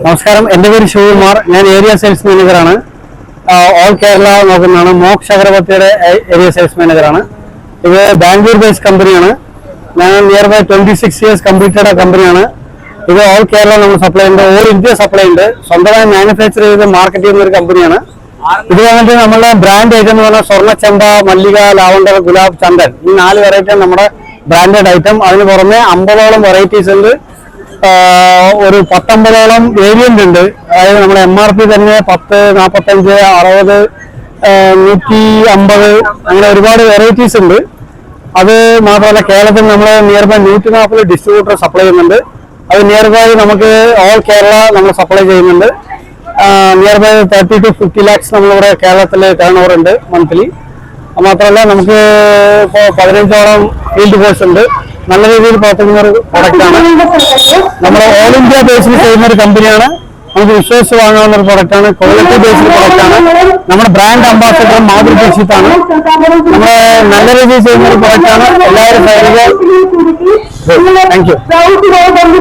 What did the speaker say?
നമസ്കാരം, എൻ്റെ പേര് ശിവകുമാർ. ഞാൻ ഏരിയ സെയിൽസ് മാനേജറാണ്. ഓൾ കേരള നോക്കുന്നതാണ്. മോക്ഷ അഗരബത്തിയുടെ ഏരിയ സെയിൽസ് മാനേജറാണ്. ഇത് ബാംഗ്ലൂർ ബേസ്ഡ് കമ്പനിയാണ്. ഞാൻ നിയർ ബൈ 26 years കംപ്ലീറ്റഡ് കമ്പനിയാണ്. ഇത് ഓൾ കേരള നമ്മൾ സപ്ലൈ ഉണ്ട്, ഓൾ ഇന്ത്യ സപ്ലൈ ഉണ്ട്. സ്വന്തമായി മാനുഫാക്ചർ ചെയ്ത് മാർക്കറ്റ് ചെയ്യുന്ന ഒരു കമ്പനിയാണ്. ഇത് വന്നിട്ട് നമ്മുടെ ബ്രാൻഡ് ഐറ്റം എന്ന് പറഞ്ഞാൽ സ്വർണ്ണച്ചമ്പ, മല്ലിക, ലാവണ്ടർ, ഗുലാബ്, ചന്ദൻ, ഈ 4 വെറൈറ്റിയാണ് നമ്മുടെ ബ്രാൻഡഡ് ഐറ്റം. അതിന് പുറമെ 50ഓളം വെറൈറ്റീസ് ഉണ്ട്. ഒരു 19ഓളം വേരിയന്റ് ഉണ്ട്. അതായത് നമ്മുടെ MRP തന്നെ 10, 45, 60, 150 അങ്ങനെ ഒരുപാട് വെറൈറ്റീസ് ഉണ്ട്. അത് മാത്രമല്ല കേരളത്തിൽ നമ്മൾ നിയർ ബൈ 140 ഡിസ്ട്രിബ്യൂട്ടർ സപ്ലൈ ചെയ്യുന്നുണ്ട്. അത് നിയർ ബൈ നമുക്ക് ഓൾ കേരള നമ്മൾ സപ്ലൈ ചെയ്യുന്നുണ്ട്. നിയർ ബൈ 30 to 50 lakhs നമ്മളിവിടെ കേരളത്തിൽ ടേൺ ഓവർ ഉണ്ട് മന്ത്ലി. മാത്രമല്ല നമുക്ക് ഇപ്പോൾ 15ഓളം ഫീൽഡ് ഫോഴ്സ് ഉണ്ട്. നല്ല രീതിയിൽ പ്രവർത്തിക്കുന്ന ഒരു പ്രൊഡക്റ്റാണ്. നമ്മൾ ഓൾ ഇന്ത്യ ബേസിൽ ചെയ്യുന്ന ഒരു കമ്പനിയാണ്. നമുക്ക് വിശ്വസിച്ച് വാങ്ങാവുന്ന ഒരു പ്രൊഡക്റ്റാണ്. ക്വാളിറ്റി ബേസ്ഡ് പ്രൊഡക്റ്റാണ്. നമ്മുടെ ബ്രാൻഡ് അംബാസിഡർ മാധുരി ദീക്ഷിതാണ്. നമ്മൾ നല്ല രീതിയിൽ ചെയ്യുന്ന ഒരു പ്രൊഡക്റ്റാണ്. എല്ലാവരും താങ്ക് യു.